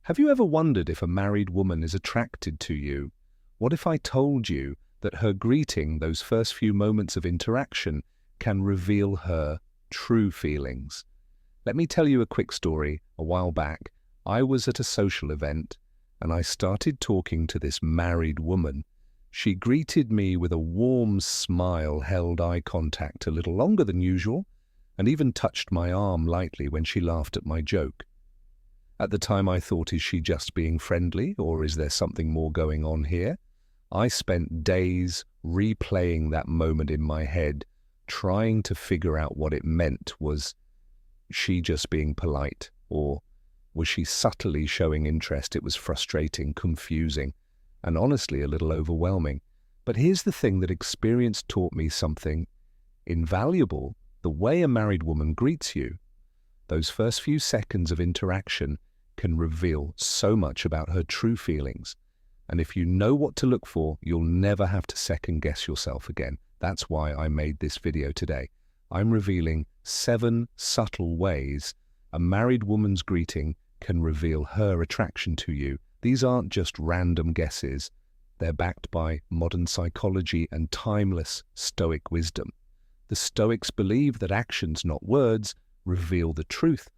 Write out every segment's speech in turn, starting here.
Have you ever wondered if a married woman is attracted to you? What if I told you that her greeting, those first few moments of interaction, can reveal her true feelings? Let me tell you a quick story. A while back, I was at a social event and I started talking to this married woman. She greeted me with a warm smile, held eye contact a little longer than usual, and even touched my arm lightly when she laughed at my joke. At the time I thought, is she just being friendly, or is there something more going on here? I spent days replaying that moment in my head, trying to figure out what it meant. Was she just being polite, or was she subtly showing interest? It was frustrating, confusing, and honestly a little overwhelming. But here's the thing: that experience taught me something invaluable. The way a married woman greets you, those first few seconds of interaction, can reveal so much about her true feelings. And if you know what to look for, you'll never have to second-guess yourself again. That's why I made this video today. I'm revealing 7 subtle ways a married woman's greeting can reveal her attraction to you. These aren't just random guesses. They're backed by modern psychology and timeless Stoic wisdom. The Stoics believe that actions, not words, reveal the truth.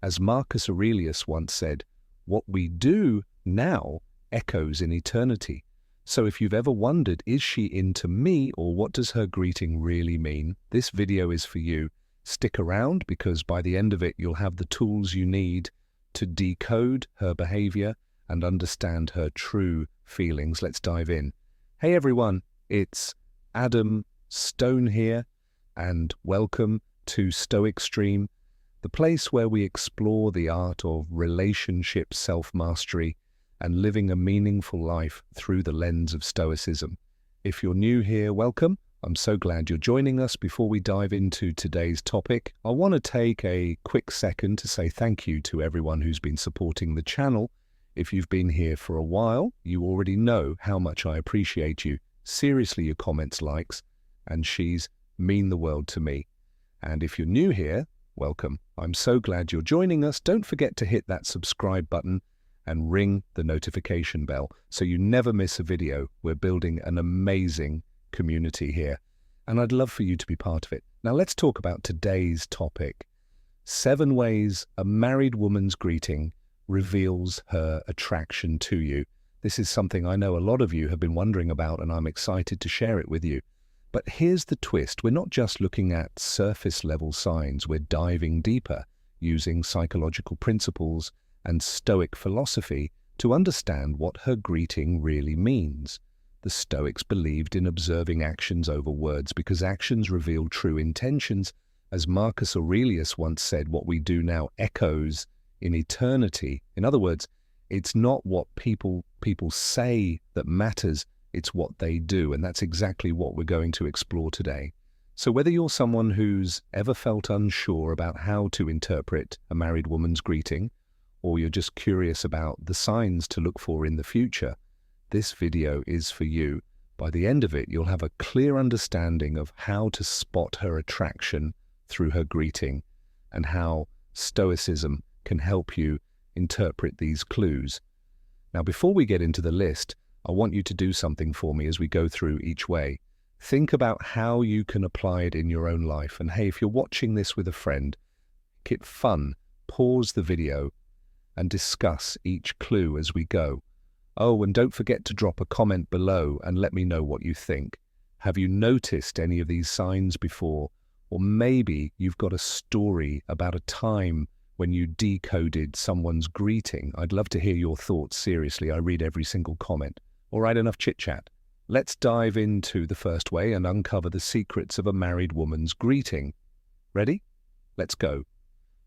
As Marcus Aurelius once said, what we do now echoes in eternity. So if you've ever wondered, is she into me, or what does her greeting really mean? This video is for you. Stick around, because by the end of it, you'll have the tools you need to decode her behavior and understand her true feelings. Let's dive in. Hey everyone, it's Adam Stone here, and welcome to Stoic Stream, the place where we explore the art of relationship self-mastery and living a meaningful life through the lens of Stoicism. If you're new here, welcome. I'm so glad you're joining us. Before we dive into today's topic, I want to take a quick second to say thank you to everyone who's been supporting the channel. If you've been here for a while, you already know how much I appreciate you. Seriously, your comments, likes, and she's mean the world to me. And if you're new here, welcome. I'm so glad you're joining us. Don't forget to hit that subscribe button and ring the notification bell so you never miss a video. We're building an amazing community here, and I'd love for you to be part of it. Now let's talk about today's topic. 7 ways a married woman's greeting reveals her attraction to you. This is something I know a lot of you have been wondering about, and I'm excited to share it with you. But here's the twist. We're not just looking at surface-level signs. We're diving deeper, using psychological principles and Stoic philosophy to understand what her greeting really means. The Stoics believed in observing actions over words because actions reveal true intentions. As Marcus Aurelius once said, what we do now echoes in eternity. In other words, it's not what people say that matters, it's what they do, and that's exactly what we're going to explore today. So whether you're someone who's ever felt unsure about how to interpret a married woman's greeting, or you're just curious about the signs to look for in the future, this video is for you. By the end of it, you'll have a clear understanding of how to spot her attraction through her greeting, and how Stoicism can help you interpret these clues. Now, before we get into the list, I want you to do something for me as we go through each way. Think about how you can apply it in your own life. And hey, if you're watching this with a friend, make it fun. Pause the video and discuss each clue as we go. Oh, and don't forget to drop a comment below and let me know what you think. Have you noticed any of these signs before? Or maybe you've got a story about a time when you decoded someone's greeting. I'd love to hear your thoughts. Seriously, I read every single comment. All right, enough chit-chat. Let's dive into the first way and uncover the secrets of a married woman's greeting. Ready? Let's go.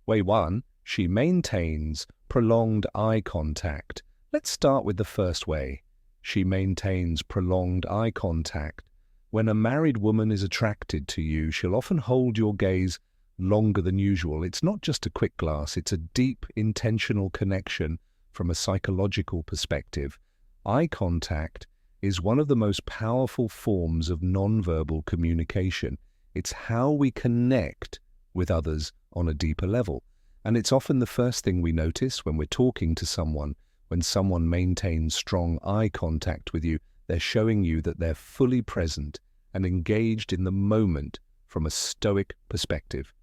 Way 1, she maintains prolonged eye contact. Let's start with the first way. She maintains prolonged eye contact. When a married woman is attracted to you, she'll often hold your gaze longer than usual. It's not just a quick glance, it's a deep, intentional connection from a psychological perspective. Eye contact is one of the most powerful forms of nonverbal communication. It's how we connect with others on a deeper level. And it's often the first thing we notice when we're talking to someone. When someone maintains strong eye contact with you, they're showing you that they're fully present and engaged in the moment from a Stoic perspective.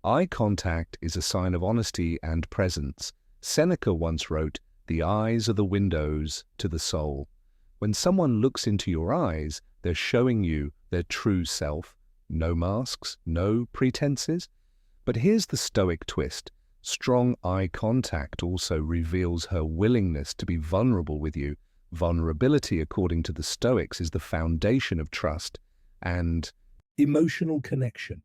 Eye contact is a sign of honesty and presence. Seneca once wrote, "The eyes are the windows to the soul." When someone looks into your eyes, they're showing you their true self. No masks, no pretenses. But here's the Stoic twist. Strong eye contact also reveals her willingness to be vulnerable with you. Vulnerability, according to the Stoics, is the foundation of trust and emotional connection.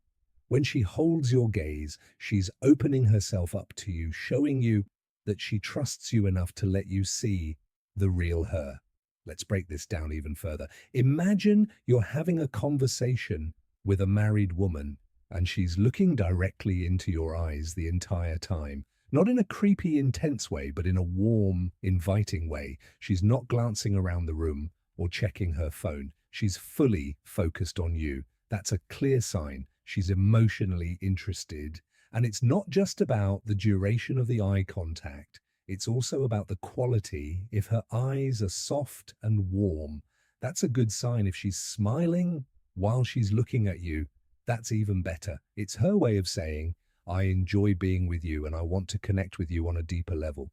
When she holds your gaze, she's opening herself up to you, showing you that she trusts you enough to let you see the real her. Let's break this down even further. Imagine you're having a conversation with a married woman and she's looking directly into your eyes the entire time. Not in a creepy, intense way, but in a warm, inviting way. She's not glancing around the room or checking her phone. She's fully focused on you. That's a clear sign she's emotionally interested. And it's not just about the duration of the eye contact. It's also about the quality. If her eyes are soft and warm, that's a good sign. If she's smiling while she's looking at you, that's even better. It's her way of saying, "I enjoy being with you and I want to connect with you on a deeper level."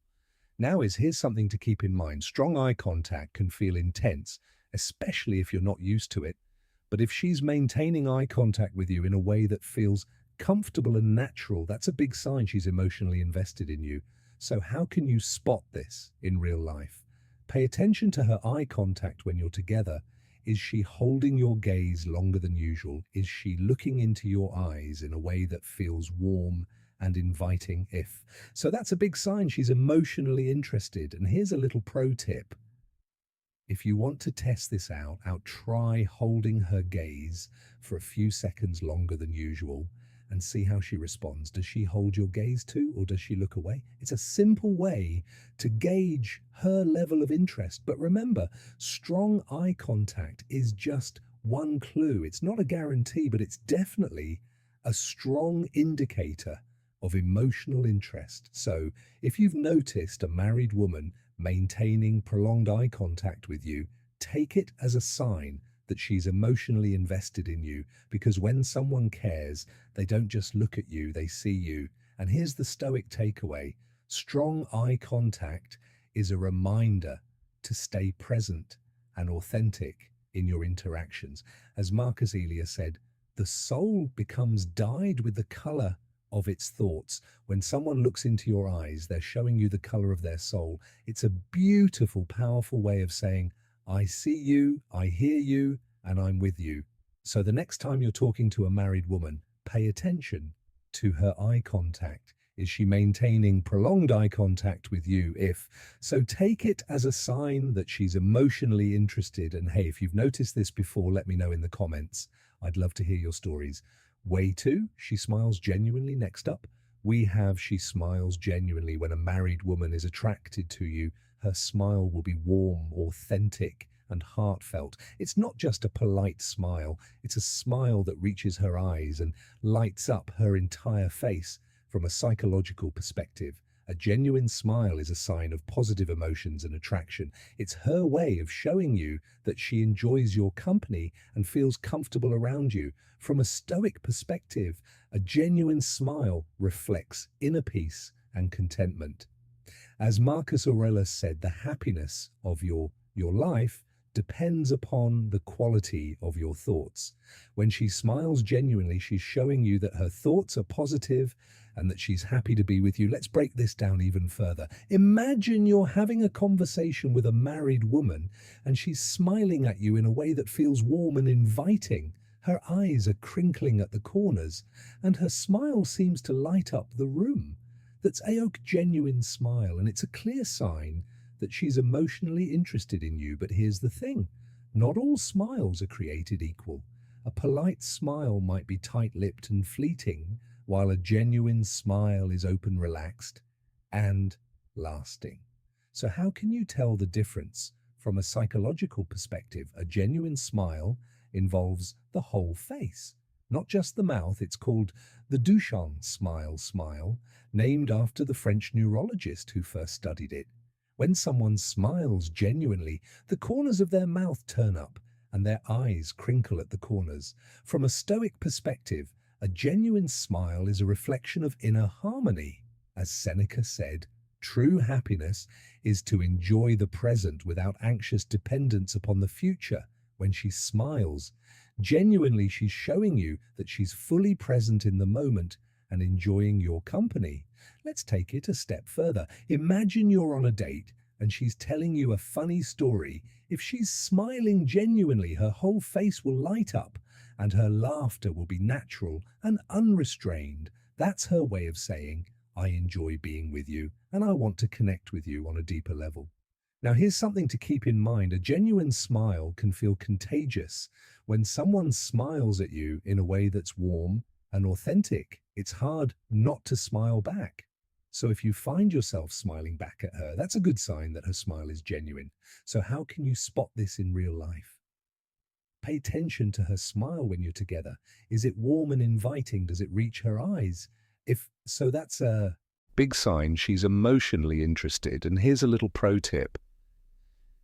Here's something to keep in mind. Strong eye contact can feel intense, especially if you're not used to it. But if she's maintaining eye contact with you in a way that feels comfortable and natural, that's a big sign she's emotionally invested in you. So how can you spot this in real life? Pay attention to her eye contact when you're together. Is she holding your gaze longer than usual? Is she looking into your eyes in a way that feels warm and inviting? So that's a big sign she's emotionally interested. And here's a little pro tip. If you want to test this out, try holding her gaze for a few seconds longer than usual and see how she responds. Does she hold your gaze too, or does she look away? It's a simple way to gauge her level of interest. But remember, strong eye contact is just one clue. It's not a guarantee, but it's definitely a strong indicator of emotional interest. So if you've noticed a married woman maintaining prolonged eye contact with you, take it as a sign that she's emotionally invested in you, because when someone cares, they don't just look at you, they see you. And here's the Stoic takeaway. Strong eye contact is a reminder to stay present and authentic in your interactions. As Marcus Aurelius said, the soul becomes dyed with the color of its thoughts. When someone looks into your eyes, they're showing you the color of their soul. It's a beautiful, powerful way of saying, "I see you, I hear you, and I'm with you." So the next time you're talking to a married woman, pay attention to her eye contact. Is she maintaining prolonged eye contact with you? So, take it as a sign that she's emotionally interested. And hey, if you've noticed this before, let me know in the comments. I'd love to hear your stories. Way two, she smiles genuinely. Next up, we have she smiles genuinely. When a married woman is attracted to you, her smile will be warm, authentic, and heartfelt. It's not just a polite smile, it's a smile that reaches her eyes and lights up her entire face. From a psychological perspective, a genuine smile is a sign of positive emotions and attraction. It's her way of showing you that she enjoys your company and feels comfortable around you. From a Stoic perspective, a genuine smile reflects inner peace and contentment. As Marcus Aurelius said, the happiness of your life depends upon the quality of your thoughts. When she smiles genuinely, she's showing you that her thoughts are positive and that she's happy to be with you. Let's break this down even further. Imagine you're having a conversation with a married woman and she's smiling at you in a way that feels warm and inviting. Her eyes are crinkling at the corners and her smile seems to light up the room. That's a genuine smile, and it's a clear sign that she's emotionally interested in you. But here's the thing, not all smiles are created equal. A polite smile might be tight-lipped and fleeting, while a genuine smile is open, relaxed, and lasting. So how can you tell the difference? From a psychological perspective, a genuine smile involves the whole face, not just the mouth. It's called the Duchamp smile, named after the French neurologist who first studied it. When someone smiles genuinely, the corners of their mouth turn up and their eyes crinkle at the corners. From a Stoic perspective, a genuine smile is a reflection of inner harmony. As Seneca said, true happiness is to enjoy the present without anxious dependence upon the future. When she smiles, genuinely she's showing you that she's fully present in the moment and enjoying your company. Let's take it a step further. Imagine you're on a date and she's telling you a funny story. If she's smiling genuinely, her whole face will light up and her laughter will be natural and unrestrained. That's her way of saying, I enjoy being with you and I want to connect with you on a deeper level. Now, here's something to keep in mind. A genuine smile can feel contagious. When someone smiles at you in a way that's warm and authentic, it's hard not to smile back. So if you find yourself smiling back at her, that's a good sign that her smile is genuine. So how can you spot this in real life? Pay attention to her smile when you're together. Is it warm and inviting? Does it reach her eyes? If so, that's a Big sign she's emotionally interested. And here's a little pro tip.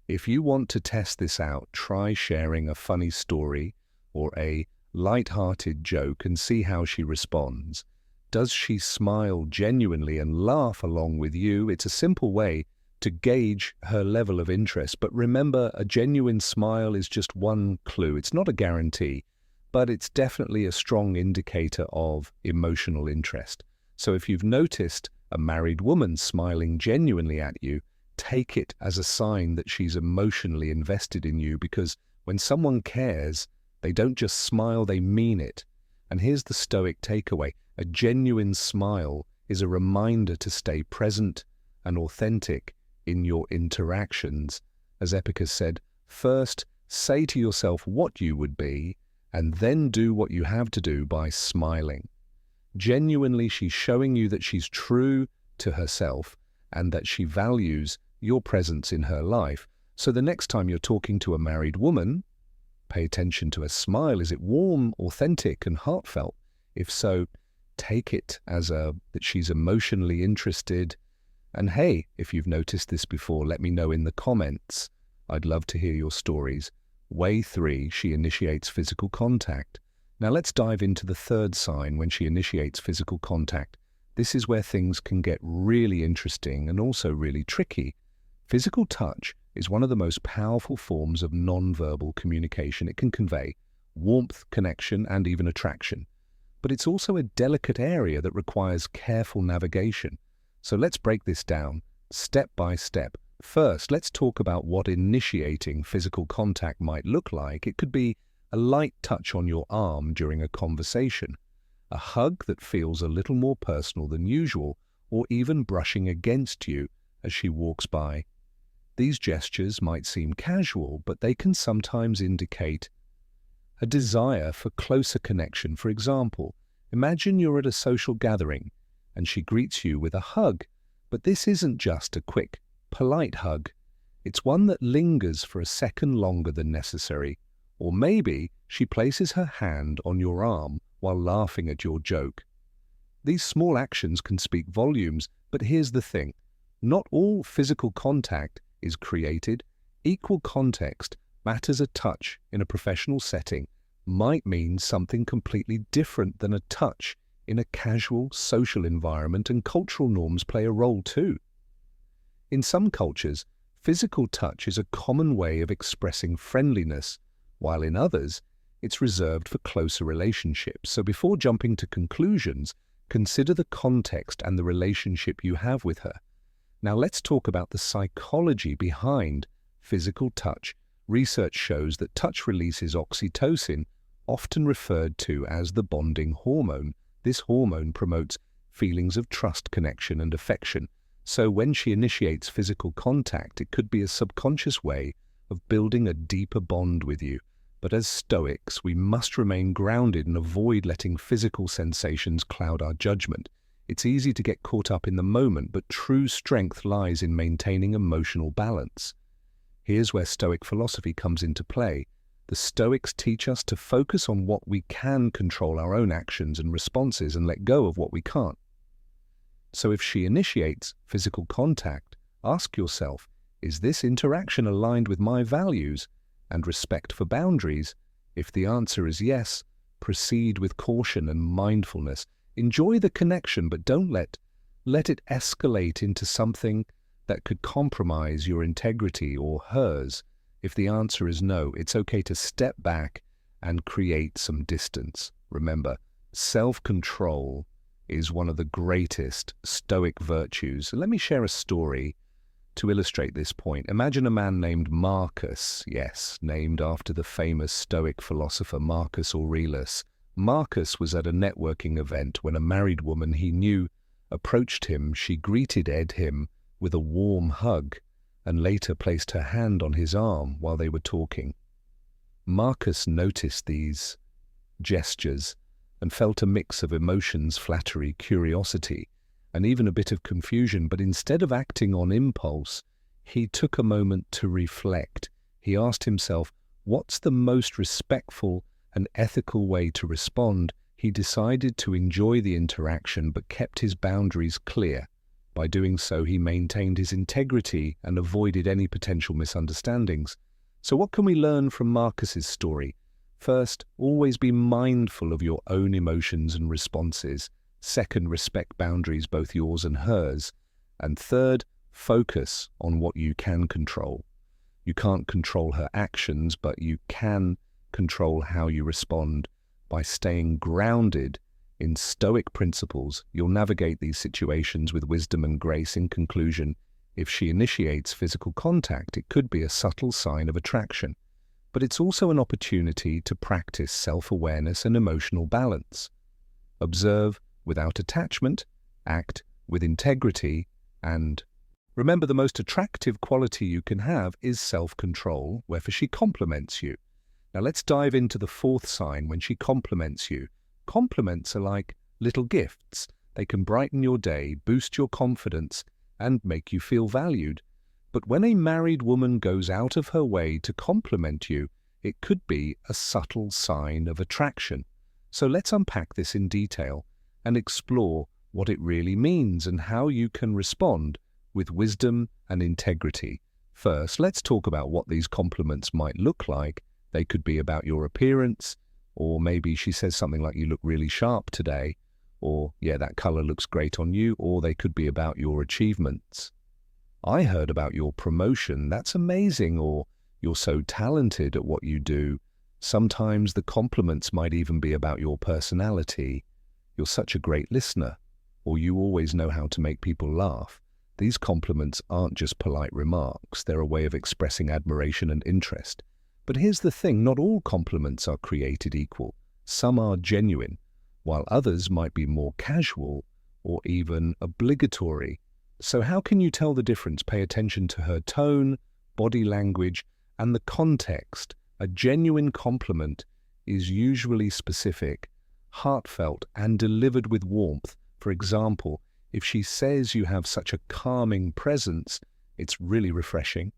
If you want to test this out, try sharing a funny story or a light-hearted joke and see how she responds. Does she smile genuinely and laugh along with you? It's a simple way to gauge her level of interest. But remember, a genuine smile is just one clue. It's not a guarantee, but it's definitely a strong indicator of emotional interest. So if you've noticed a married woman smiling genuinely at you, take it as a sign that she's emotionally invested in you, because when someone cares, they don't just smile, they mean it. And here's the Stoic takeaway. A genuine smile is a reminder to stay present and authentic in your interactions. As Epicurus said, first say to yourself what you would be, and then do what you have to do by smiling. Genuinely, she's showing you that she's true to herself and that she values your presence in her life. So the next time you're talking to a married woman, pay attention to her smile. Is it warm, authentic, and heartfelt? If so, take it as that she's emotionally interested. And hey, if you've noticed this before, let me know in the comments. I'd love to hear your stories. Way 3, she initiates physical contact. Now let's dive into the third sign when she initiates physical contact. This is where things can get really interesting and also really tricky. Physical touch is one of the most powerful forms of non-verbal communication. It can convey warmth, connection, and even attraction. But it's also a delicate area that requires careful navigation. So let's break this down step by step. First, let's talk about what initiating physical contact might look like. It could be a light touch on your arm during a conversation, a hug that feels a little more personal than usual, or even brushing against you as she walks by. These gestures might seem casual, but they can sometimes indicate a desire for closer connection. For example, imagine you're at a social gathering and she greets you with a hug, but this isn't just a quick, polite hug. It's one that lingers for a second longer than necessary. Or maybe she places her hand on your arm while laughing at your joke. These small actions can speak volumes, but here's the thing. Not all physical contact is created. Equal context matters. A touch in a professional setting might mean something completely different than a touch in a casual social environment, and cultural norms play a role too. In some cultures, physical touch is a common way of expressing friendliness, while in others, it's reserved for closer relationships. So before jumping to conclusions, consider the context and the relationship you have with her. Now let's talk about the psychology behind physical touch. Research shows that touch releases oxytocin, often referred to as the bonding hormone. This hormone promotes feelings of trust, connection, and affection. So when she initiates physical contact, it could be a subconscious way of building a deeper bond with you. But as Stoics, we must remain grounded and avoid letting physical sensations cloud our judgment. It's easy to get caught up in the moment, but true strength lies in maintaining emotional balance. Here's where Stoic philosophy comes into play. The Stoics teach us to focus on what we can control, our own actions and responses, and let go of what we can't. So if she initiates physical contact, Ask yourself, is this interaction aligned with my values and respect for boundaries? If the answer is yes, proceed with caution and mindfulness. Enjoy the connection, but don't let it escalate into something that could compromise your integrity or hers. If the answer is no, it's okay to step back and create some distance. Remember, self-control is one of the greatest Stoic virtues. Let me share a story to illustrate this point. Imagine a man named Marcus, yes, named after the famous Stoic philosopher Marcus Aurelius. Marcus was at a networking event when a married woman he knew approached him. She greeted him with a warm hug and later placed her hand on his arm while they were talking. Marcus noticed these gestures and felt a mix of emotions, flattery, curiosity, and even a bit of confusion. But instead of acting on impulse, he took a moment to reflect. He asked himself, what's the most respectful and ethical way to respond? He decided to enjoy the interaction but kept his boundaries clear. By doing so, he maintained his integrity and avoided any potential misunderstandings. So what can we learn from Marcus's story? First, always be mindful of your own emotions and responses. Second, respect boundaries, both yours and hers. And third, focus on what you can control. You can't control her actions, but you can control how you respond. By staying grounded in Stoic principles, you'll navigate these situations with wisdom and grace. In conclusion, if she initiates physical contact, it could be a subtle sign of attraction, but it's also an opportunity to practice self-awareness and emotional balance. Observe without attachment, act with integrity, and remember, the most attractive quality you can have is self-control, wherefore she compliments you. Now let's dive into the fourth sign when she compliments you. Compliments are like little gifts. They can brighten your day, boost your confidence, and make you feel valued. But when a married woman goes out of her way to compliment you, it could be a subtle sign of attraction. So let's unpack this in detail and explore what it really means and how you can respond with wisdom and integrity. First, let's talk about what these compliments might look like. They could be about your appearance, or maybe she says something like, you look really sharp today, or yeah, that color looks great on you, or they could be about your achievements. I heard about your promotion, that's amazing, or you're so talented at what you do. Sometimes the compliments might even be about your personality. You're such a great listener, or you always know how to make people laugh. These compliments aren't just polite remarks, they're a way of expressing admiration and interest. But here's the thing, not all compliments are created equal. Some are genuine, while others might be more casual or even obligatory. So how can you tell the difference? Pay attention to her tone, body language, and the context. A genuine compliment is usually specific, heartfelt, and delivered with warmth. For example, if she says you have such a calming presence, it's really refreshing,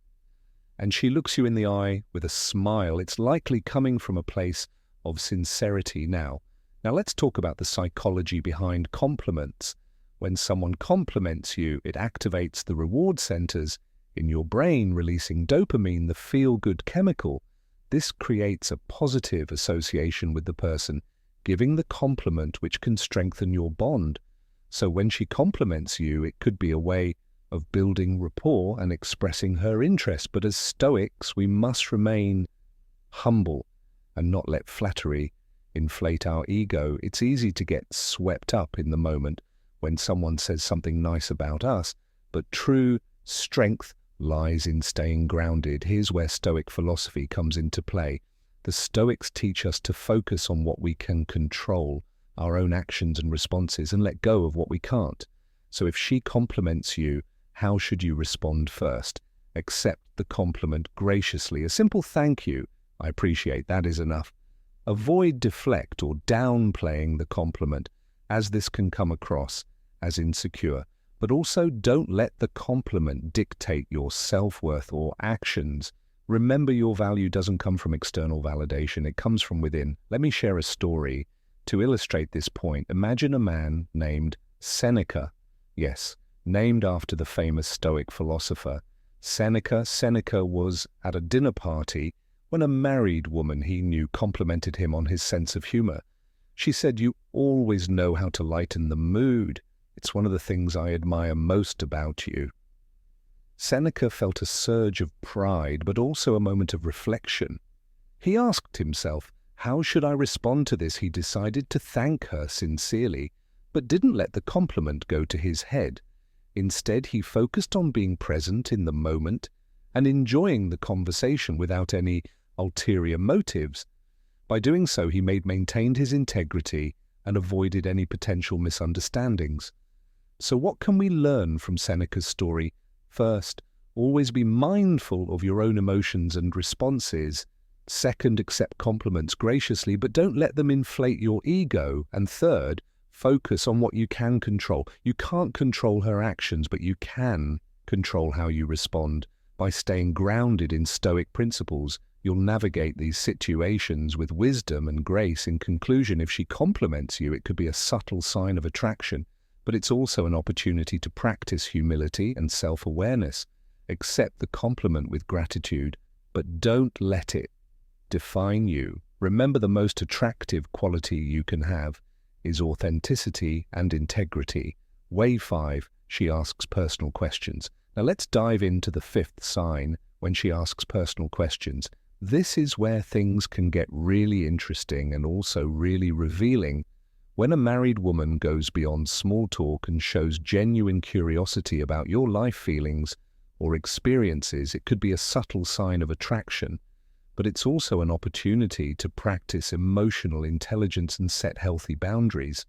and she looks you in the eye with a smile, it's likely coming from a place of sincerity. Now let's talk about the psychology behind compliments. When someone compliments you, it activates the reward centers in your brain, releasing dopamine, the feel-good chemical. This creates a positive association with the person giving the compliment, which can strengthen your bond. So when she compliments you, it could be a way of building rapport and expressing her interest. But as Stoics, we must remain humble and not let flattery inflate our ego. It's easy to get swept up in the moment when someone says something nice about us, but true strength lies in staying grounded. Here's where Stoic philosophy comes into play. The Stoics teach us to focus on what we can control, our own actions and responses, and let go of what we can't. So if she compliments you, how should you respond first? Accept the compliment graciously. A simple thank you, I appreciate, that is enough. Avoid deflect or downplaying the compliment, as this can come across as insecure. But also don't let the compliment dictate your self-worth or actions. Remember, your value doesn't come from external validation, it comes from within. Let me share a story to illustrate this point. Imagine a man named Seneca. Yes, named after the famous Stoic philosopher Seneca. Seneca was at a dinner party when a married woman he knew complimented him on his sense of humor. She said, "You always know how to lighten the mood. It's one of the things I admire most about you." Seneca felt a surge of pride, but also a moment of reflection. He asked himself, how should I respond to this? He decided to thank her sincerely, but didn't let the compliment go to his head. Instead, he focused on being present in the moment and enjoying the conversation without any ulterior motives. By doing so, he maintained his integrity and avoided any potential misunderstandings. So what can we learn from Seneca's story? First, always be mindful of your own emotions and responses. Second, accept compliments graciously, but don't let them inflate your ego. And third, focus on what you can control. You can't control her actions, but you can control how you respond. By staying grounded in Stoic principles, you'll navigate these situations with wisdom and grace. In conclusion, if she compliments you, it could be a subtle sign of attraction, but it's also an opportunity to practice humility and self-awareness. Accept the compliment with gratitude, but don't let it define you. Remember, the most attractive quality you can have is authenticity and integrity. Way 5, she asks personal questions. Now let's dive into the 5th sign when she asks personal questions. This is where things can get really interesting and also really revealing. When a married woman goes beyond small talk and shows genuine curiosity about your life feelings or experiences, it could be a subtle sign of attraction, but it's also an opportunity to practice emotional intelligence and set healthy boundaries.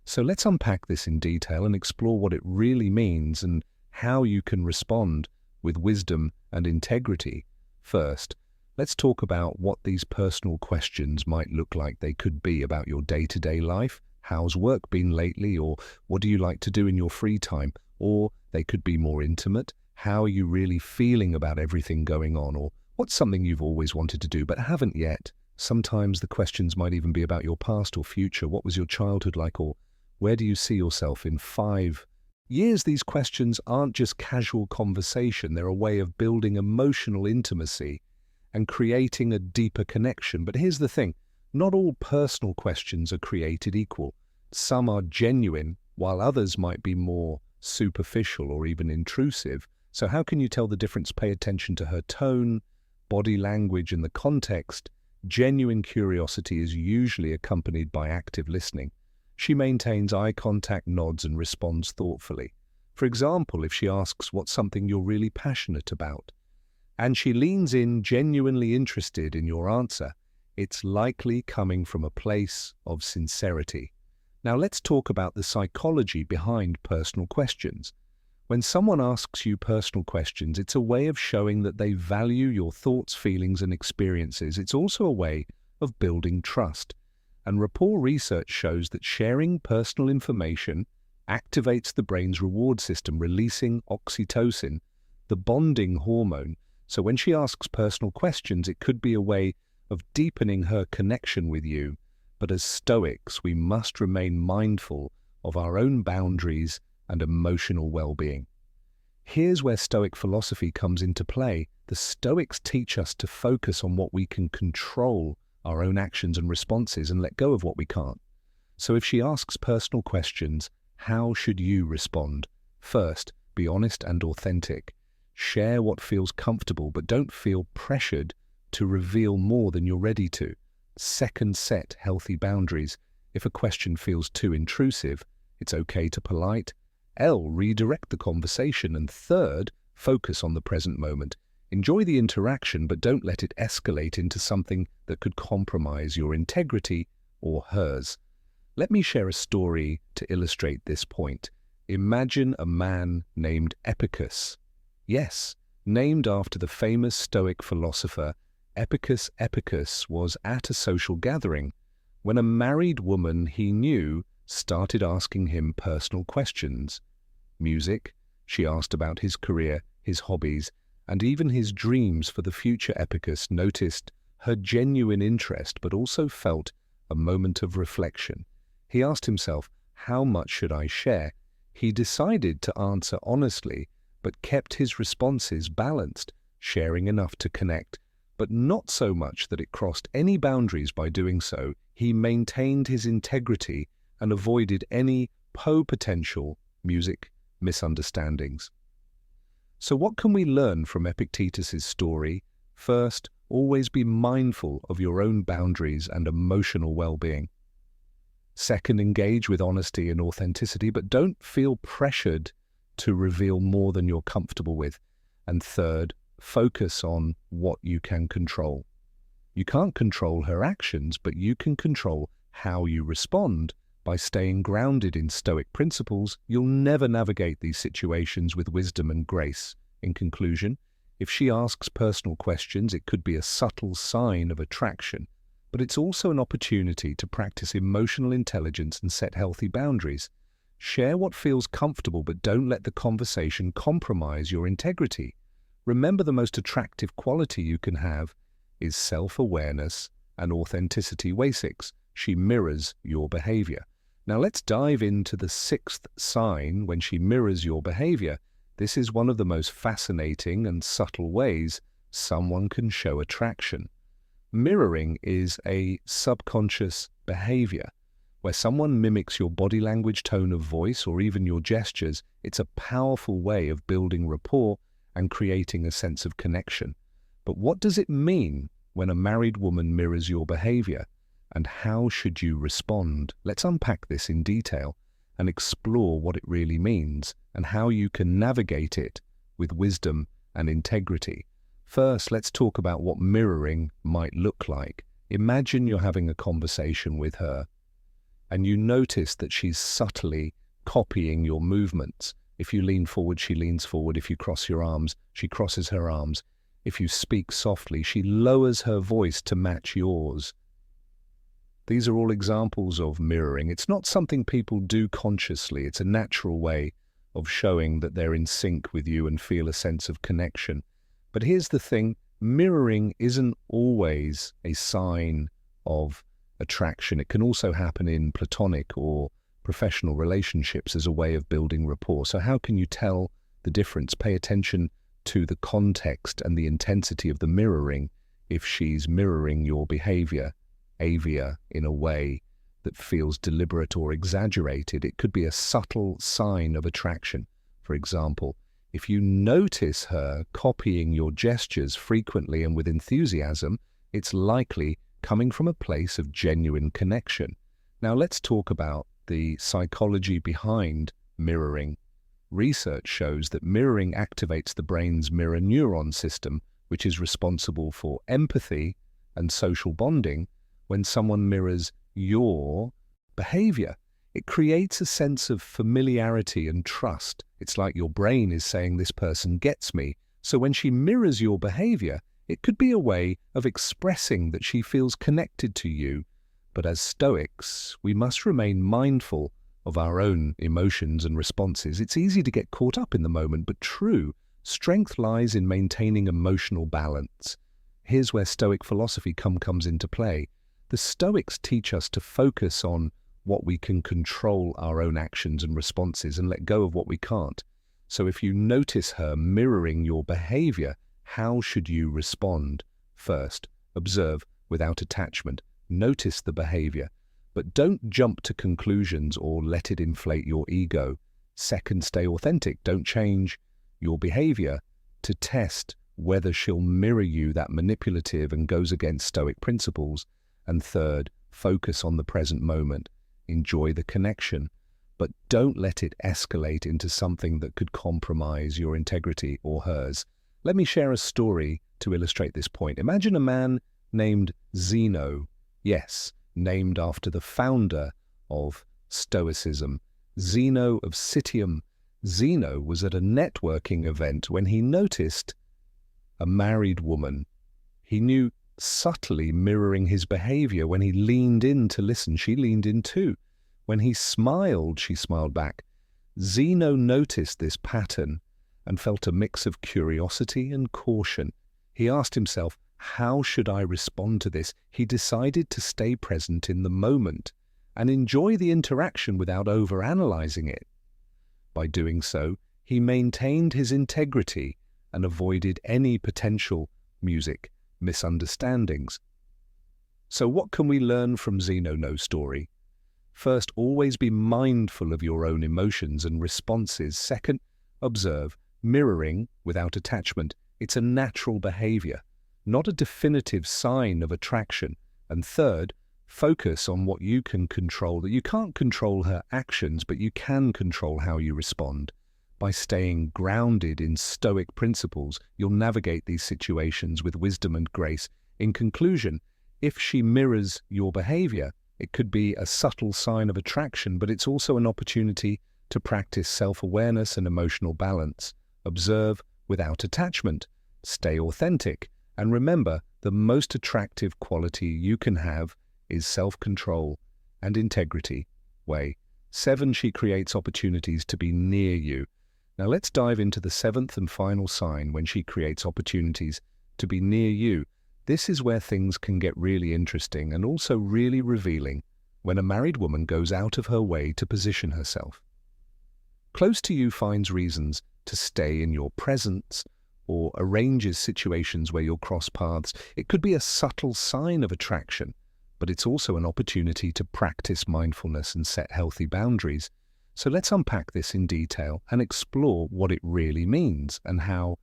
So let's unpack this in detail and explore what it really means and how you can respond with wisdom and integrity. First, let's talk about what these personal questions might look like. They could be about your day-to-day life. How's work been lately? Or what do you like to do in your free time? Or they could be more intimate. How are you really feeling about everything going on? Or what's something you've always wanted to do but haven't yet? Sometimes the questions might even be about your past or future. What was your childhood like? Or where do you see yourself in 5 years? These questions aren't just casual conversation. They're a way of building emotional intimacy and creating a deeper connection. But here's the thing. Not all personal questions are created equal. Some are genuine, while others might be more superficial or even intrusive. So how can you tell the difference? Pay attention to her tone, body language, and the context. Genuine curiosity is usually accompanied by active listening. She maintains eye contact, nods, and responds thoughtfully. For example, if she asks what's something you're really passionate about, and she leans in, genuinely interested in your answer, it's likely coming from a place of sincerity. Now let's talk about the psychology behind personal questions. When someone asks you personal questions, it's a way of showing that they value your thoughts, feelings, and experiences. It's also a way of building trust. And rapport research shows that sharing personal information activates the brain's reward system, releasing oxytocin, the bonding hormone. So when she asks personal questions, it could be a way of deepening her connection with you. But as Stoics, we must remain mindful of our own boundaries and emotional well-being. Here's where Stoic philosophy comes into play. The Stoics teach us to focus on what we can control, our own actions and responses, and let go of what we can't. So if she asks personal questions, how should you respond? First, be honest and authentic. Share what feels comfortable, but don't feel pressured to reveal more than you're ready to. Second, set healthy boundaries. If a question feels too intrusive, it's okay to redirect the conversation. And third, focus on the present moment. Enjoy the interaction, but don't let it escalate into something that could compromise your integrity or hers. Let me share a story to illustrate this point. Imagine a man named Epicus. Yes, named after the famous Stoic philosopher Epicus. Epicus was at a social gathering when a married woman he knew started asking him personal questions. Music, she asked about his career, his hobbies, and even his dreams for the future. Epicus noticed her genuine interest, but also felt a moment of reflection. He asked himself, how much should I share? He decided to answer honestly, but kept his responses balanced, sharing enough to connect, but not so much that it crossed any boundaries. By doing so, he maintained his integrity and avoided any potential misunderstandings. So what can we learn from Epictetus's story? First, always be mindful of your own boundaries and emotional well-being. Second, engage with honesty and authenticity, but don't feel pressured to reveal more than you're comfortable with. And third, focus on what you can control. You can't control her actions, but you can control how you respond. By staying grounded in Stoic principles, you'll never navigate these situations with wisdom and grace. In conclusion, if she asks personal questions, it could be a subtle sign of attraction, but it's also an opportunity to practice emotional intelligence and set healthy boundaries. Share what feels comfortable, but don't let the conversation compromise your integrity. Remember, the most attractive quality you can have is self-awareness and authenticity. Way 6, she mirrors your behavior. Now let's dive into the 6th sign when she mirrors your behavior. This is one of the most fascinating and subtle ways someone can show attraction. Mirroring is a subconscious behavior where someone mimics your body language, tone of voice, or even your gestures. It's a powerful way of building rapport and creating a sense of connection. But what does it mean when a married woman mirrors your behavior? And how should you respond? Let's unpack this in detail and explore what it really means and how you can navigate it with wisdom and integrity. First, let's talk about what mirroring might look like. Imagine you're having a conversation with her and you notice that she's subtly copying your movements. If you lean forward, she leans forward. If you cross your arms, she crosses her arms. If you speak softly, she lowers her voice to match yours. These are all examples of mirroring. It's not something people do consciously. It's a natural way of showing that they're in sync with you and feel a sense of connection. But here's the thing, mirroring isn't always a sign of attraction. It can also happen in platonic or professional relationships as a way of building rapport. So how can you tell the difference? Pay attention to the context and the intensity of the mirroring. If she's mirroring your behavior in a way that feels deliberate or exaggerated, it could be a subtle sign of attraction. For example, if you notice her copying your gestures frequently and with enthusiasm, it's likely coming from a place of genuine connection. Now let's talk about the psychology behind mirroring. Research shows that mirroring activates the brain's mirror neuron system, which is responsible for empathy and social bonding. When someone mirrors your behavior, it creates a sense of familiarity and trust. It's like your brain is saying, this person gets me. So when she mirrors your behavior, it could be a way of expressing that she feels connected to you. But as Stoics, we must remain mindful of our own emotions and responses. It's easy to get caught up in the moment, but true strength lies in maintaining emotional balance. Here's where Stoic philosophy comes into play. The Stoics teach us to focus on what we can control, our own actions and responses, and let go of what we can't. So if you notice her mirroring your behavior, how should you respond? First, observe without attachment. Notice the behavior, but don't jump to conclusions or let it inflate your ego. Second, stay authentic. Don't change your behavior to test whether she'll mirror you that manipulative and goes against Stoic principles. And third, focus on the present moment. Enjoy the connection, but don't let it escalate into something that could compromise your integrity or hers. Let me share a story to illustrate this point. Imagine a man named Zeno. Yes, named after the founder of Stoicism, Zeno of Citium. Zeno was at a networking event when he noticed a married woman. He knew subtly mirroring his behavior. When he leaned in to listen, she leaned in too. When he smiled, she smiled back. Zeno noticed this pattern and felt a mix of curiosity and caution. He asked himself, how should I respond to this? He decided to stay present in the moment and enjoy the interaction without overanalyzing it. By doing so, he maintained his integrity and avoided any potential misunderstandings. So what can we learn from Zeno's story? First, always be mindful of your own emotions and responses. Second, observe mirroring without attachment. It's a natural behavior, not a definitive sign of attraction. And third, focus on what you can control. That you can't control her actions, but you can control how you respond. By staying grounded in Stoic principles, you'll navigate these situations with wisdom and grace. In conclusion, if she mirrors your behavior, it could be a subtle sign of attraction, but it's also an opportunity to practice self-awareness and emotional balance. Observe without attachment, stay authentic, and remember, the most attractive quality you can have is self-control and integrity. 7, she creates opportunities to be near you. Now let's dive into the 7th and final sign when she creates opportunities to be near you. This is where things can get really interesting and also really revealing, when a married woman goes out of her way to position herself. Close to you finds reasons to stay in your presence or arranges situations where you'll cross paths. It could be a subtle sign of attraction, but it's also an opportunity to practice mindfulness and set healthy boundaries. So let's unpack this in detail and explore what it really means and how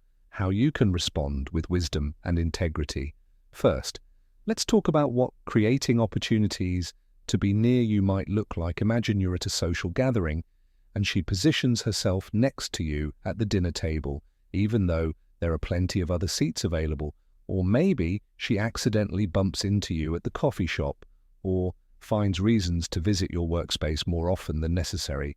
you can respond with wisdom and integrity. First, let's talk about what creating opportunities to be near you might look like. Imagine you're at a social gathering and she positions herself next to you at the dinner table, even though there are plenty of other seats available. Or maybe she accidentally bumps into you at the coffee shop or finds reasons to visit your workspace more often than necessary.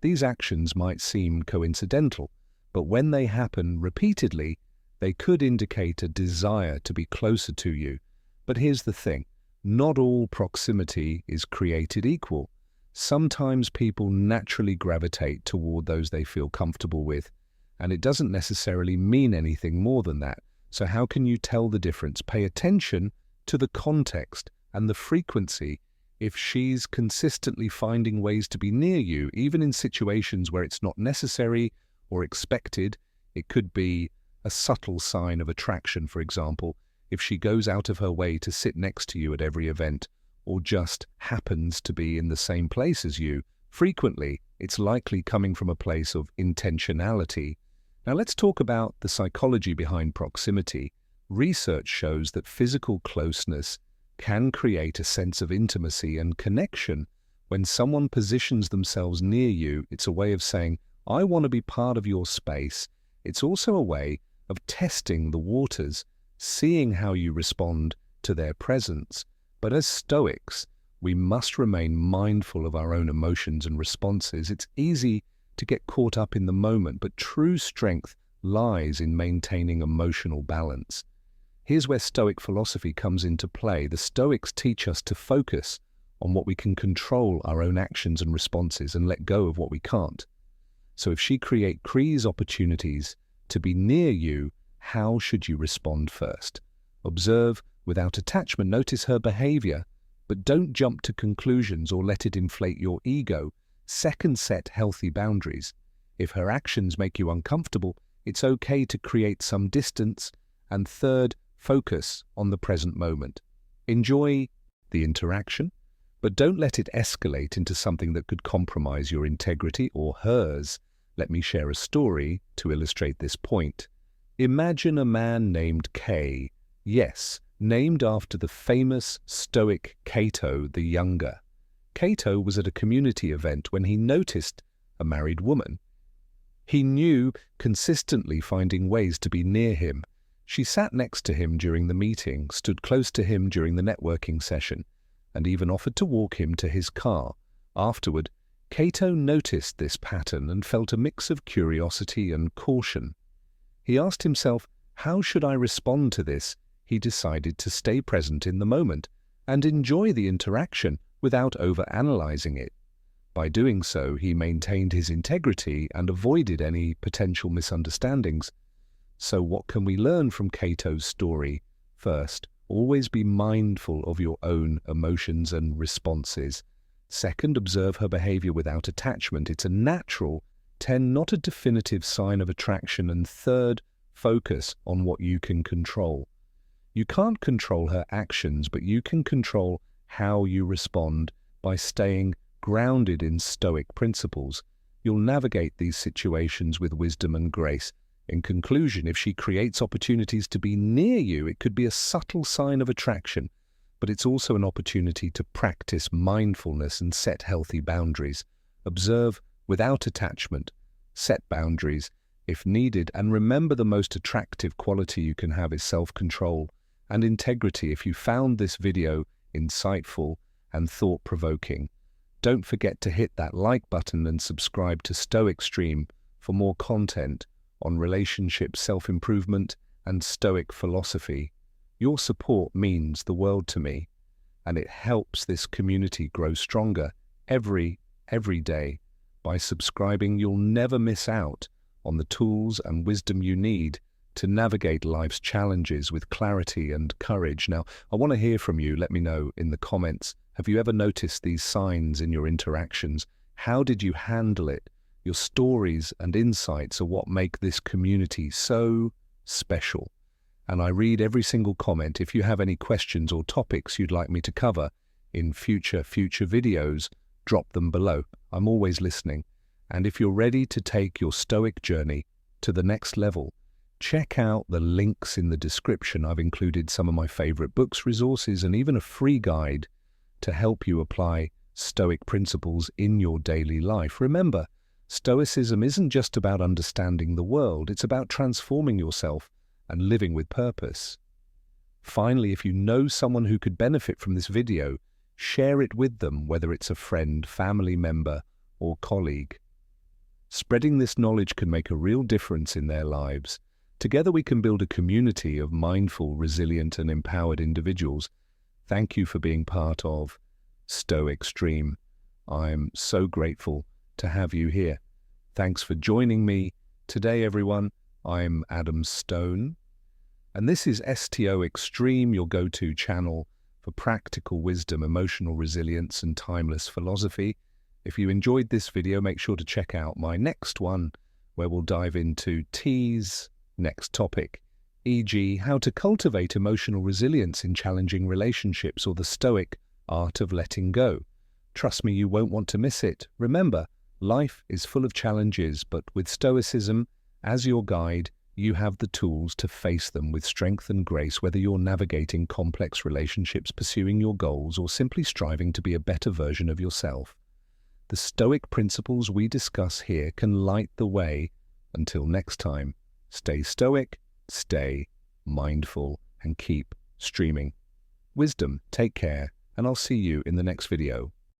These actions might seem coincidental, but when they happen repeatedly, they could indicate a desire to be closer to you. But here's the thing, not all proximity is created equal. Sometimes people naturally gravitate toward those they feel comfortable with, and it doesn't necessarily mean anything more than that. So how can you tell the difference? Pay attention to the context and the frequency. If she's consistently finding ways to be near you, even in situations where it's not necessary or expected, it could be a subtle sign of attraction. For example, if she goes out of her way to sit next to you at every event or just happens to be in the same place as you, frequently it's likely coming from a place of intentionality. Now let's talk about the psychology behind proximity. Research shows that physical closeness can create a sense of intimacy and connection. When someone positions themselves near you, it's a way of saying, I want to be part of your space. It's also a way of testing the waters, seeing how you respond to their presence. But as Stoics, we must remain mindful of our own emotions and responses. It's easy to get caught up in the moment, but true strength lies in maintaining emotional balance. Here's where Stoic philosophy comes into play. The Stoics teach us to focus on what we can control, our own actions and responses, and let go of what we can't. So if she creates opportunities to be near you, how should you respond first? Observe without attachment, notice her behavior, but don't jump to conclusions or let it inflate your ego. Second, set healthy boundaries. If her actions make you uncomfortable, it's okay to create some distance. And third, focus on the present moment. Enjoy the interaction, but don't let it escalate into something that could compromise your integrity or hers. Let me share a story to illustrate this point. Imagine a man named K. Yes, named after the famous Stoic Cato the Younger. Cato was at a community event when he noticed a married woman. He knew consistently finding ways to be near him. She sat next to him during the meeting, stood close to him during the networking session, and even offered to walk him to his car. Afterward, Cato noticed this pattern and felt a mix of curiosity and caution. He asked himself, how should I respond to this? He decided to stay present in the moment and enjoy the interaction without overanalyzing it. By doing so, he maintained his integrity and avoided any potential misunderstandings. So what can we learn from Cato's story? First, always be mindful of your own emotions and responses. Second, observe her behavior without attachment. It's a natural 10, not a definitive sign of attraction. And third, focus on what you can control. You can't control her actions, but you can control how you respond by staying grounded in Stoic principles. You'll navigate these situations with wisdom and grace. In conclusion, if she creates opportunities to be near you, it could be a subtle sign of attraction, but it's also an opportunity to practice mindfulness and set healthy boundaries. Observe without attachment, set boundaries if needed, and remember the most attractive quality you can have is self-control and integrity. If you found this video insightful and thought-provoking, don't forget to hit that like button and subscribe to Stoic Stream for more content on relationships, self-improvement, and Stoic philosophy. Your support means the world to me, and it helps this community grow stronger every day. By subscribing, you'll never miss out on the tools and wisdom you need to navigate life's challenges with clarity and courage. Now, I want to hear from you. Let me know in the comments. Have you ever noticed these signs in your interactions? How did you handle it? Your stories and insights are what make this community so special. And I read every single comment. If you have any questions or topics you'd like me to cover in future videos, drop them below. I'm always listening. And if you're ready to take your Stoic journey to the next level, check out the links in the description. I've included some of my favorite books, resources, and even a free guide to help you apply Stoic principles in your daily life. Remember, Stoicism isn't just about understanding the world, it's about transforming yourself and living with purpose. Finally, if you know someone who could benefit from this video, share it with them, whether it's a friend, family member, or colleague. Spreading this knowledge can make a real difference in their lives. Together we can build a community of mindful, resilient, and empowered individuals. Thank you for being part of Stoic Stream. I'm so grateful to have you here. Thanks for joining me today, everyone. I'm Adam Stone, and this is STO Extreme, your go-to channel for practical wisdom, emotional resilience, and timeless philosophy. If you enjoyed this video, make sure to check out my next one, where we'll dive into T's next topic, e.g., how to cultivate emotional resilience in challenging relationships, or the Stoic art of letting go. Trust me, you won't want to miss it. Remember, life is full of challenges, but with Stoicism as your guide, you have the tools to face them with strength and grace, whether you're navigating complex relationships, pursuing your goals, or simply striving to be a better version of yourself. The Stoic principles we discuss here can light the way. Until next time, stay Stoic, stay mindful, and keep streaming wisdom. Take care, and I'll see you in the next video.